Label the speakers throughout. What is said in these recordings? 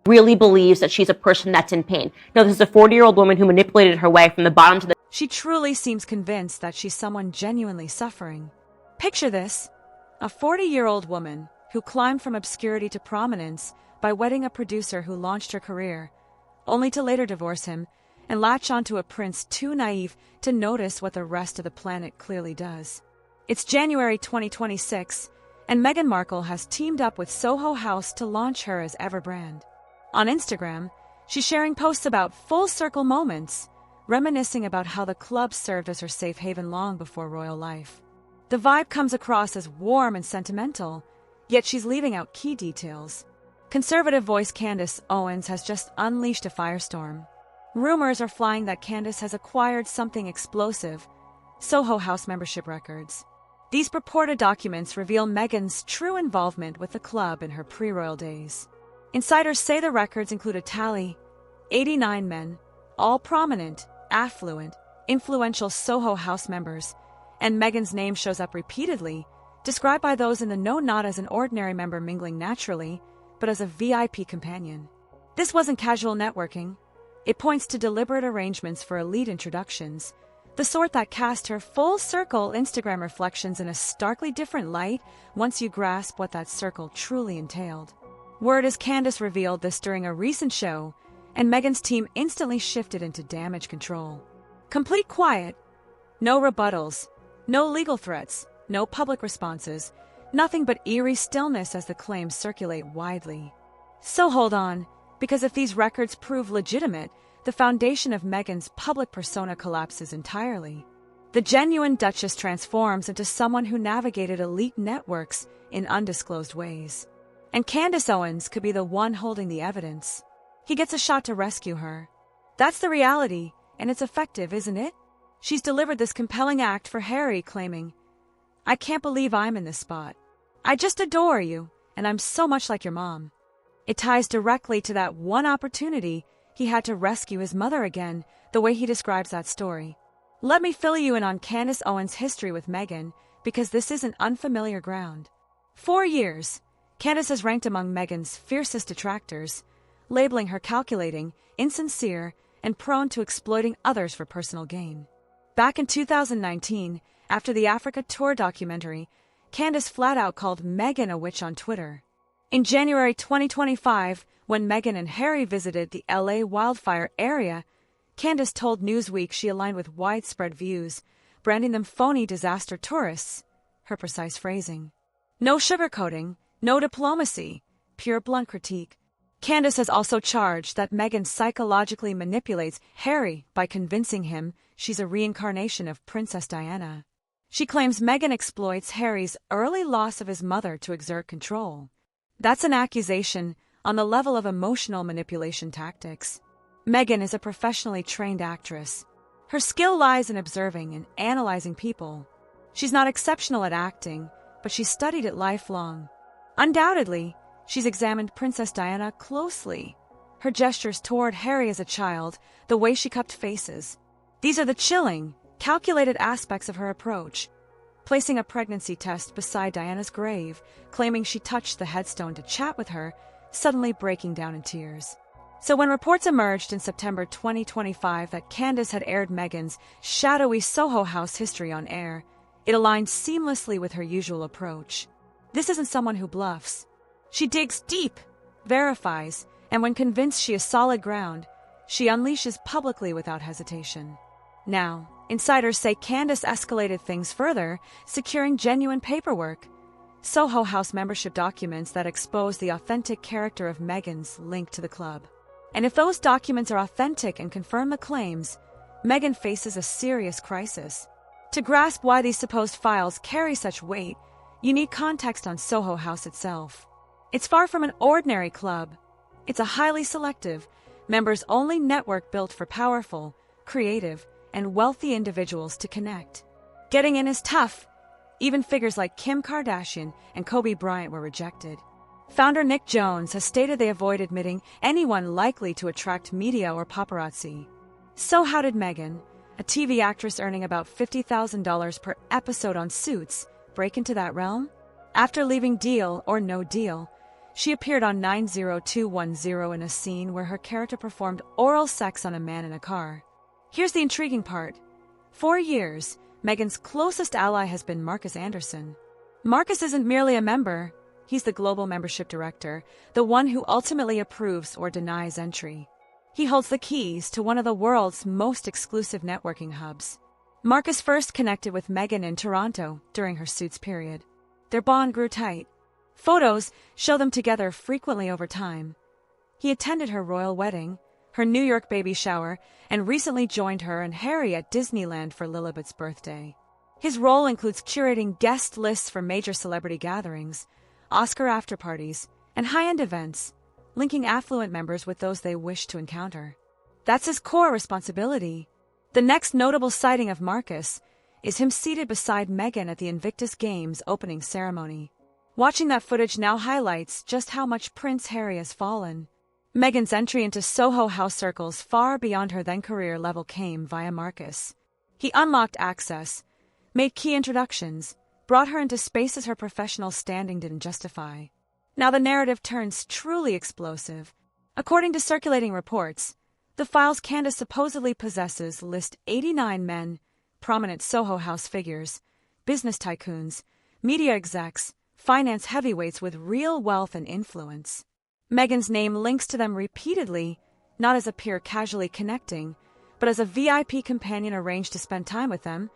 Speaker 1: really believes that she's a person that's in pain. No, this is a 40-year-old woman who manipulated her way from the bottom to the...
Speaker 2: She truly seems convinced that she's someone genuinely suffering. Picture this: a 40-year-old woman who climbed from obscurity to prominence by wedding a producer who launched her career, only to later divorce him and latch onto a prince too naive to notice what the rest of the planet clearly does. It's January 2026, and Meghan Markle has teamed up with Soho House to launch her as Everbrand. On Instagram, she's sharing posts about full circle moments, reminiscing about how the club served as her safe haven long before royal life. The vibe comes across as warm and sentimental, yet she's leaving out key details. Conservative voice Candace Owens has just unleashed a firestorm. Rumors are flying that Candace has acquired something explosive: Soho House membership records. These purported documents reveal Meghan's true involvement with the club in her pre-royal days. Insiders say the records include a tally: 89 men, all prominent, affluent, influential Soho House members, and Meghan's name shows up repeatedly, described by those in the know not as an ordinary member mingling naturally, but as a VIP companion. This wasn't casual networking. It points to deliberate arrangements for elite introductions, the sort that cast her full-circle Instagram reflections in a starkly different light once you grasp what that circle truly entailed. Word is Candace revealed this during a recent show, and Meghan's team instantly shifted into damage control. Complete quiet. No rebuttals. No legal threats. No public responses. Nothing but eerie stillness as the claims circulate widely. So hold on, because if these records prove legitimate, the foundation of Meghan's public persona collapses entirely. The genuine Duchess transforms into someone who navigated elite networks in undisclosed ways. And Candace Owens could be the one holding the evidence. He gets a shot to rescue her. That's the reality, and it's effective, isn't it? She's delivered this compelling act for Harry, claiming, "I can't believe I'm in this spot. I just adore you, and I'm so much like your mom." It ties directly to that one opportunity he had to rescue his mother again, the way he describes that story. Let me fill you in on Candace Owens' history with Meghan, because this isn't unfamiliar ground. 4 years, Candace has ranked among Meghan's fiercest detractors, labeling her calculating, insincere, and prone to exploiting others for personal gain. Back in 2019, after the Africa Tour documentary, Candace flat-out called Meghan a witch on Twitter. In January 2025, when Meghan and Harry visited the LA wildfire area, Candace told Newsweek she aligned with widespread views, branding them phony disaster tourists, her precise phrasing. No sugarcoating, no diplomacy, pure blunt critique. Candace has also charged that Meghan psychologically manipulates Harry by convincing him she's a reincarnation of Princess Diana. She claims Meghan exploits Harry's early loss of his mother to exert control. That's an accusation on the level of emotional manipulation tactics. Meghan is a professionally trained actress. Her skill lies in observing and analyzing people. She's not exceptional at acting, but she's studied it lifelong. Undoubtedly, she's examined Princess Diana closely. Her gestures toward Harry as a child, the way she cupped faces. These are the chilling, calculated aspects of her approach. Placing a pregnancy test beside Diana's grave, claiming she touched the headstone to chat with her, suddenly breaking down in tears. So when reports emerged in September 2025 that Candace had aired Meghan's shadowy Soho House history on air, it aligned seamlessly with her usual approach. This isn't someone who bluffs. She digs deep, verifies, and when convinced she is solid ground, she unleashes publicly without hesitation. Now, insiders say Candace escalated things further, securing genuine paperwork, Soho House membership documents that expose the authentic character of Meghan's link to the club. And if those documents are authentic and confirm the claims, Meghan faces a serious crisis. To grasp why these supposed files carry such weight, you need context on Soho House itself. It's far from an ordinary club. It's a highly selective, members-only network built for powerful, creative, and wealthy individuals to connect. Getting in is tough. Even figures like Kim Kardashian and Kobe Bryant were rejected. Founder Nick Jones has stated they avoid admitting anyone likely to attract media or paparazzi. So how did Meghan, a TV actress earning about $50,000 per episode on Suits, break into that realm? After leaving Deal or No Deal, She appeared on 90210 in a scene where her character performed oral sex on a man in a car. Here's the intriguing part. For years, Meghan's closest ally has been Marcus Anderson. Marcus isn't merely a member, he's the global membership director, the one who ultimately approves or denies entry. He holds the keys to one of the world's most exclusive networking hubs. Marcus first connected with Meghan in Toronto during her Suits period. Their bond grew tight. Photos show them together frequently over time. He attended her royal wedding, her New York baby shower, and recently joined her and Harry at Disneyland for Lilibet's birthday. His role includes curating guest lists for major celebrity gatherings, Oscar after-parties, and high-end events, linking affluent members with those they wish to encounter. That's his core responsibility. The next notable sighting of Marcus is him seated beside Meghan at the Invictus Games opening ceremony. Watching that footage now highlights just how much Prince Harry has fallen. Meghan's entry into Soho House circles far beyond her then-career level came via Marcus. He unlocked access, made key introductions, brought her into spaces her professional standing didn't justify. Now the narrative turns truly explosive. According to circulating reports, the files Candace supposedly possesses list 89 men, prominent Soho House figures, business tycoons, media execs, finance heavyweights with real wealth and influence. Meghan's name links to them repeatedly, not as a peer casually connecting, but as a VIP companion arranged to spend time with them,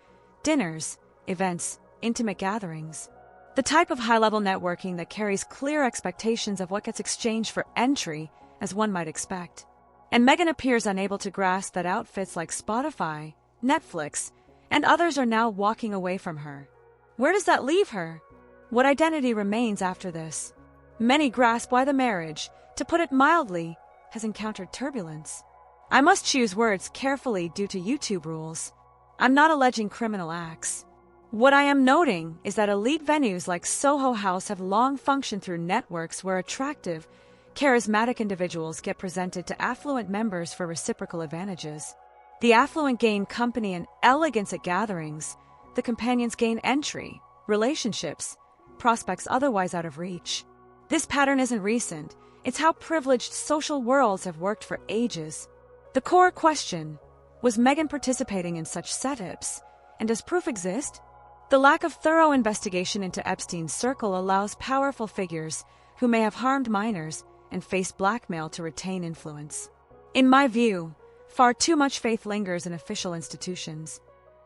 Speaker 2: dinners, events, intimate gatherings. The type of high-level networking that carries clear expectations of what gets exchanged for entry, as one might expect. And Meghan appears unable to grasp that outfits like Spotify, Netflix, and others are now walking away from her. Where does that leave her? What identity remains after this? Many grasp why the marriage, to put it mildly, has encountered turbulence. I must choose words carefully due to YouTube rules. I'm not alleging criminal acts. What I am noting is that elite venues like Soho House have long functioned through networks where attractive, charismatic individuals get presented to affluent members for reciprocal advantages. The affluent gain company and elegance at gatherings. The companions gain entry, relationships, prospects otherwise out of reach. This pattern isn't recent. It's how privileged social worlds have worked for ages. The core question, was Meghan participating in such setups? And does proof exist? The lack of thorough investigation into Epstein's circle allows powerful figures who may have harmed minors and face blackmail to retain influence. In my view, far too much faith lingers in official institutions.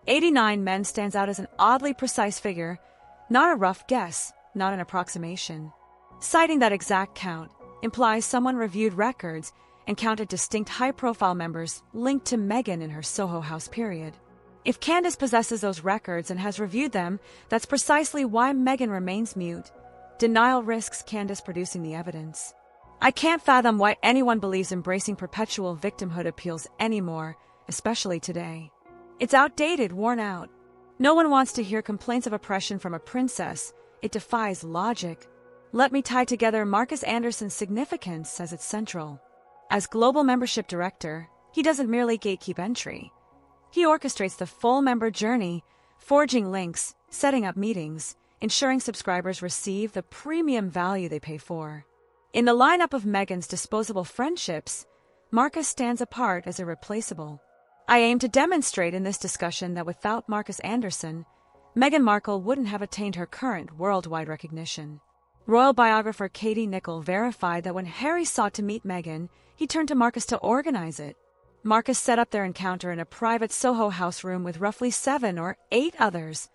Speaker 2: 89 men stands out as an oddly precise figure, not a rough guess, not an approximation. Citing that exact count implies someone reviewed records and counted distinct high-profile members linked to Meghan in her Soho House period. If Candace possesses those records and has reviewed them, that's precisely why Meghan remains mute. Denial risks Candace producing the evidence. I can't fathom why anyone believes embracing perpetual victimhood appeals anymore, especially today. It's outdated, worn out. No one wants to hear complaints of oppression from a princess. It defies logic. Let me tie together Marcus Anderson's significance as its central. As global membership director, he doesn't merely gatekeep entry. He orchestrates the full member journey, forging links, setting up meetings, ensuring subscribers receive the premium value they pay for. In the lineup of Meghan's disposable friendships, Marcus stands apart as irreplaceable. I aim to demonstrate in this discussion that without Marcus Anderson, Meghan Markle wouldn't have attained her current worldwide recognition. Royal biographer Katie Nicholl verified that when Harry sought to meet Meghan, he turned to Marcus to organize it. Marcus set up their encounter in a private Soho House room with roughly 7 or 8 others.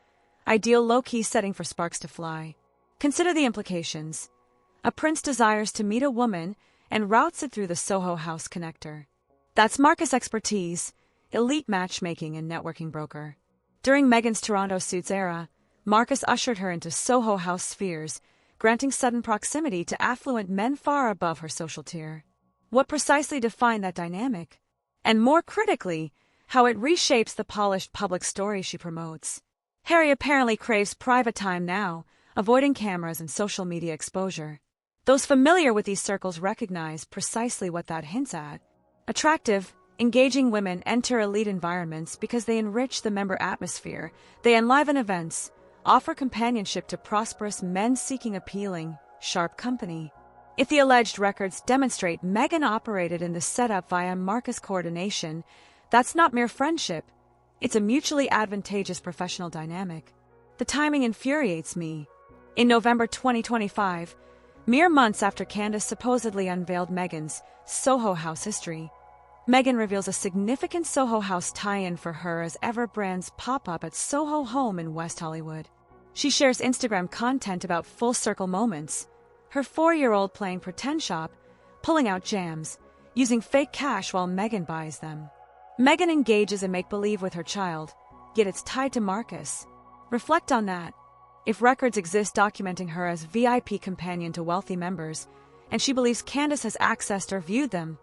Speaker 2: Ideal low-key setting for sparks to fly. Consider the implications. A prince desires to meet a woman and routes it through the Soho House connector. That's Marcus' expertise, elite matchmaking and networking broker. During Meghan's Toronto Suits era, Marcus ushered her into Soho House spheres, granting sudden proximity to affluent men far above her social tier. What precisely defined that dynamic? And more critically, how it reshapes the polished public story she promotes. Harry apparently craves private time now, avoiding cameras and social media exposure. Those familiar with these circles recognize precisely what that hints at. Attractive, engaging women enter elite environments because they enrich the member atmosphere, they enliven events, offer companionship to prosperous men seeking appealing, sharp company. If the alleged records demonstrate Meghan operated in the setup via Marcus coordination, that's not mere friendship. It's a mutually advantageous professional dynamic. The timing infuriates me. In November 2025, mere months after Candace supposedly unveiled Meghan's Soho House history, Meghan reveals a significant Soho House tie-in for her as ever brand's pop-up at Soho Home in West Hollywood. She shares Instagram content about full-circle moments, her 4-year-old playing pretend shop, pulling out jams, using fake cash while Meghan buys them. Meghan engages in make-believe with her child, yet it's tied to Marcus. Reflect on that. If records exist documenting her as VIP companion to wealthy members, and she believes Candace has accessed or viewed them,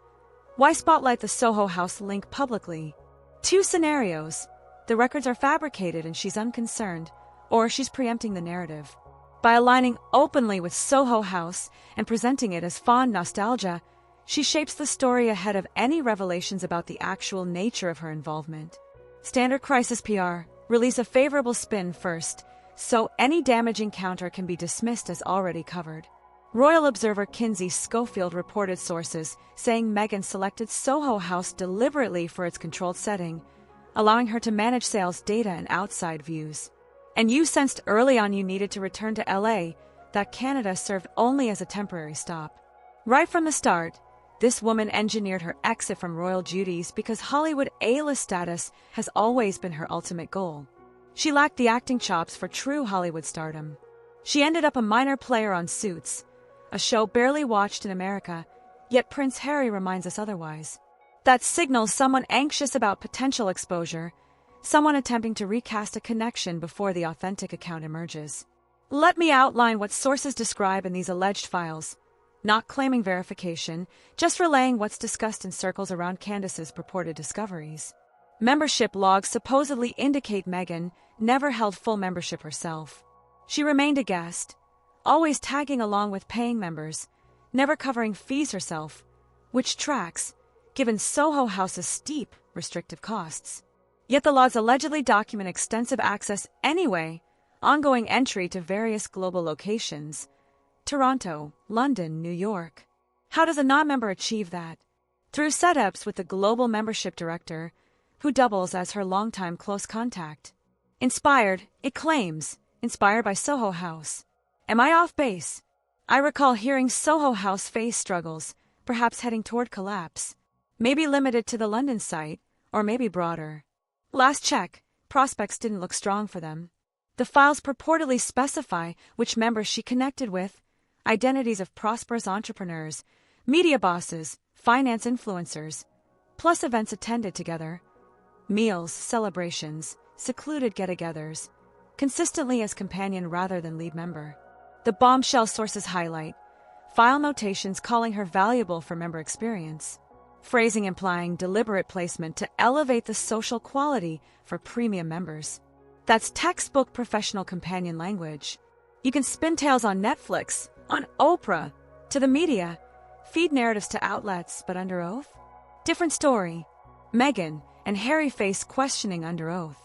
Speaker 2: why spotlight the Soho House link publicly? 2 scenarios. The records are fabricated and she's unconcerned, or she's preempting the narrative. By aligning openly with Soho House and presenting it as fond nostalgia, she shapes the story ahead of any revelations about the actual nature of her involvement. Standard crisis PR: release a favorable spin first, so any damaging counter can be dismissed as already covered. Royal Observer Kinsey Schofield reported sources saying Meghan selected Soho House deliberately for its controlled setting, allowing her to manage sales data and outside views. And you sensed early on you needed to return to LA, that Canada served only as a temporary stop. Right from the start, this woman engineered her exit from royal duties because Hollywood A-list status has always been her ultimate goal. She lacked the acting chops for true Hollywood stardom. She ended up a minor player on Suits, a show barely watched in America, yet Prince Harry reminds us otherwise. That signals someone anxious about potential exposure, someone attempting to recast a connection before the authentic account emerges. Let me outline what sources describe in these alleged files, not claiming verification, just relaying what's discussed in circles around Candace's purported discoveries. Membership logs supposedly indicate Meghan never held full membership herself. She remained a guest, always tagging along with paying members, never covering fees herself, which tracks, given Soho House's steep, restrictive costs. Yet the logs allegedly document extensive access anyway, ongoing entry to various global locations: Toronto, London, New York. How does a non-member achieve that? Through setups with the global membership director, who doubles as her longtime close contact. Inspired, it claims, inspired by Soho House. Am I off base? I recall hearing Soho House face struggles, perhaps heading toward collapse. Maybe limited to the London site, or maybe broader. Last check, prospects didn't look strong for them. The files purportedly specify which members she connected with, identities of prosperous entrepreneurs, media bosses, finance influencers, plus events attended together, meals, celebrations, secluded get-togethers, consistently as companion rather than lead member. The bombshell sources highlight file notations calling her valuable for member experience, phrasing implying deliberate placement to elevate the social quality for premium members. That's textbook professional companion language. You can spin tales on Netflix, on Oprah, to the media, feed narratives to outlets, but under oath? Different story. Meghan and Harry face questioning under oath.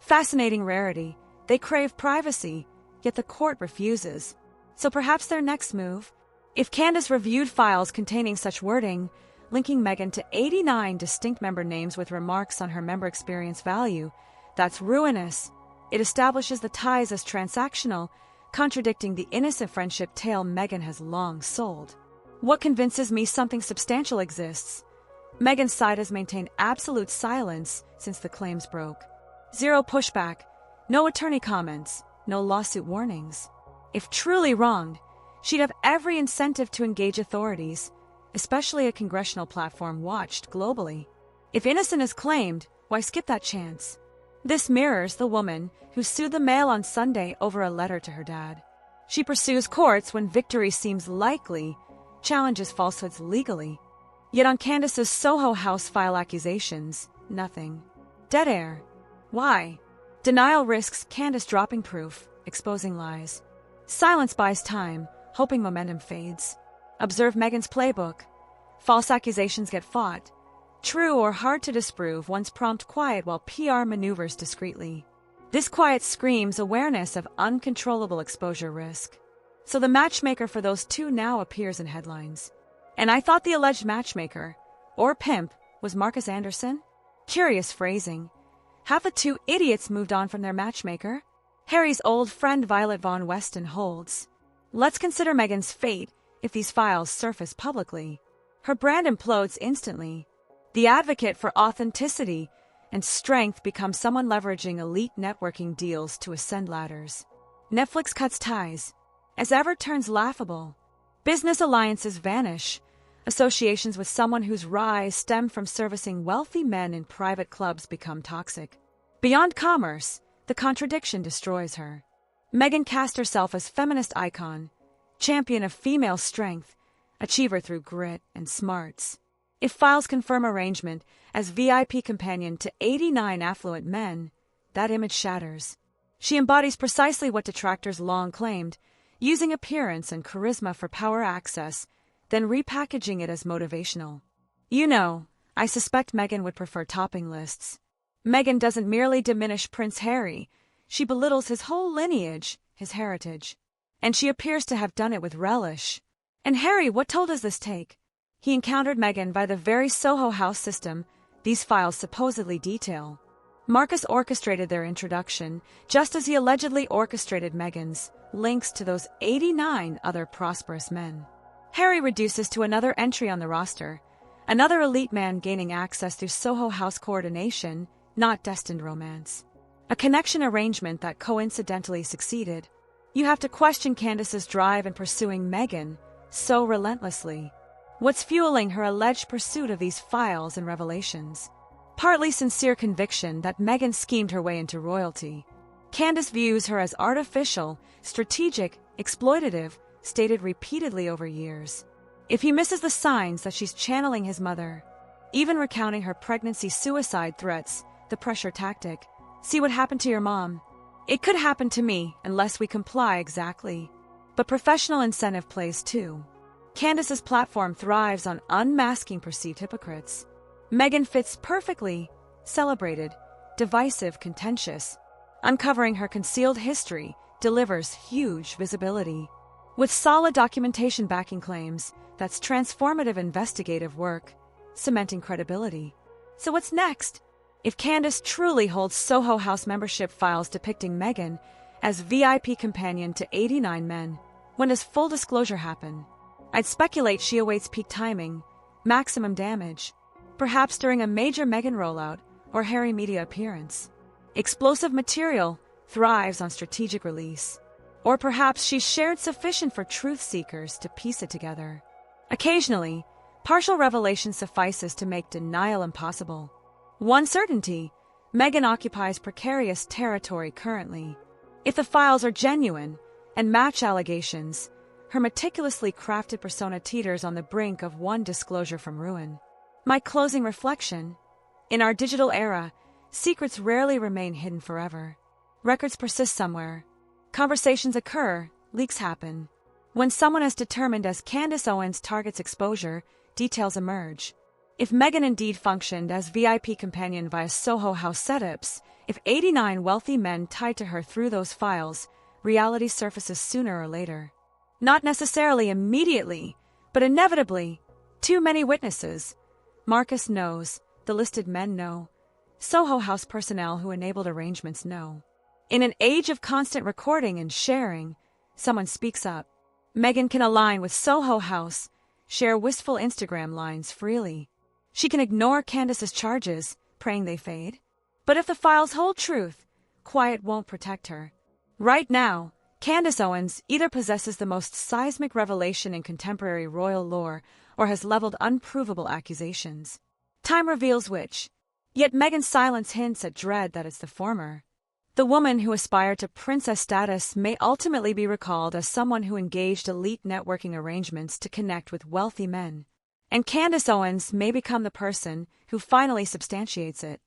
Speaker 2: Fascinating rarity. They crave privacy, yet the court refuses. So perhaps their next move? If Candace reviewed files containing such wording, linking Meghan to 89 distinct member names with remarks on her member experience value, that's ruinous. It establishes the ties as transactional, contradicting the innocent friendship tale Meghan has long sold. What convinces me something substantial exists? Meghan's side has maintained absolute silence since the claims broke. Zero pushback, no attorney comments, no lawsuit warnings. If truly wronged, she'd have every incentive to engage authorities, especially a congressional platform watched globally. If innocent is claimed, why skip that chance? This mirrors the woman who sued the Mail on Sunday over a letter to her dad. She pursues courts when victory seems likely, challenges falsehoods legally. Yet on Candace's Soho House file accusations, nothing. Dead air. Why? Denial risks Candace dropping proof, exposing lies. Silence buys time, hoping momentum fades. Observe Meghan's playbook. False accusations get fought. True or hard to disprove ones prompt quiet while PR maneuvers discreetly. This quiet screams awareness of uncontrollable exposure risk. So the matchmaker for those two now appears in headlines. And I thought the alleged matchmaker, or pimp, was Marcus Anderson? Curious phrasing. Have the two idiots moved on from their matchmaker? Harry's old friend Violet Von Weston holds. Let's consider Meghan's fate if these files surface publicly. Her brand implodes instantly. The advocate for authenticity and strength becomes someone leveraging elite networking deals to ascend ladders. Netflix cuts ties. As ever turns laughable. Business alliances vanish. Associations with someone whose rise stem from servicing wealthy men in private clubs become toxic. Beyond commerce, the contradiction destroys her. Meghan cast herself as feminist icon, champion of female strength, achiever through grit and smarts. If files confirm arrangement as VIP companion to 89 affluent men, that image shatters. She embodies precisely what detractors long claimed, using appearance and charisma for power access, then repackaging it as motivational. I suspect Meghan would prefer topping lists. Meghan doesn't merely diminish Prince Harry, she belittles his whole lineage, his heritage. And she appears to have done it with relish. And Harry, what toll does this take? He encountered Meghan by the very Soho House system these files supposedly detail. Marcus orchestrated their introduction, just as he allegedly orchestrated Meghan's links to those 89 other prosperous men. Harry reduces to another entry on the roster, another elite man gaining access through Soho House coordination, not destined romance. A connection arrangement that coincidentally succeeded. You have to question Candace's drive in pursuing Meghan so relentlessly. What's fueling her alleged pursuit of these files and revelations? Partly sincere conviction that Meghan schemed her way into royalty. Candace views her as artificial, strategic, exploitative, stated repeatedly over years. If he misses the signs that she's channeling his mother, even recounting her pregnancy suicide threats, the pressure tactic, see what happened to your mom. It could happen to me unless we comply exactly. But professional incentive plays too. Candace's platform thrives on unmasking perceived hypocrites. Meghan fits perfectly, celebrated, divisive, contentious. Uncovering her concealed history delivers huge visibility. With solid documentation backing claims, that's transformative investigative work, cementing credibility. So what's next? If Candace truly holds Soho House membership files depicting Meghan as VIP companion to 89 men, when does full disclosure happen? I'd speculate she awaits peak timing, maximum damage, perhaps during a major Meghan rollout or Harry media appearance. Explosive material thrives on strategic release. Or perhaps she's shared sufficient for truth seekers to piece it together. Occasionally, partial revelation suffices to make denial impossible. One certainty, Meghan occupies precarious territory currently. If the files are genuine and match allegations, her meticulously crafted persona teeters on the brink of one disclosure from ruin. My closing reflection: in our digital era, secrets rarely remain hidden forever. Records persist somewhere. Conversations occur, leaks happen. When someone as determined as Candace Owens targets exposure, details emerge. If Meghan indeed functioned as VIP companion via Soho House setups, if 89 wealthy men tied to her through those files, reality surfaces sooner or later. Not necessarily immediately, but inevitably. Too many witnesses. Marcus knows, the listed men know. Soho House personnel who enabled arrangements know. In an age of constant recording and sharing, someone speaks up. Meghan can align with Soho House, share wistful Instagram lines freely. She can ignore Candace's charges, praying they fade. But if the files hold truth, quiet won't protect her. Right now, Candace Owens either possesses the most seismic revelation in contemporary royal lore or has leveled unprovable accusations. Time reveals which. Yet Meghan's silence hints at dread that it's the former. The woman who aspired to princess status may ultimately be recalled as someone who engaged elite networking arrangements to connect with wealthy men. And Candace Owens may become the person who finally substantiates it.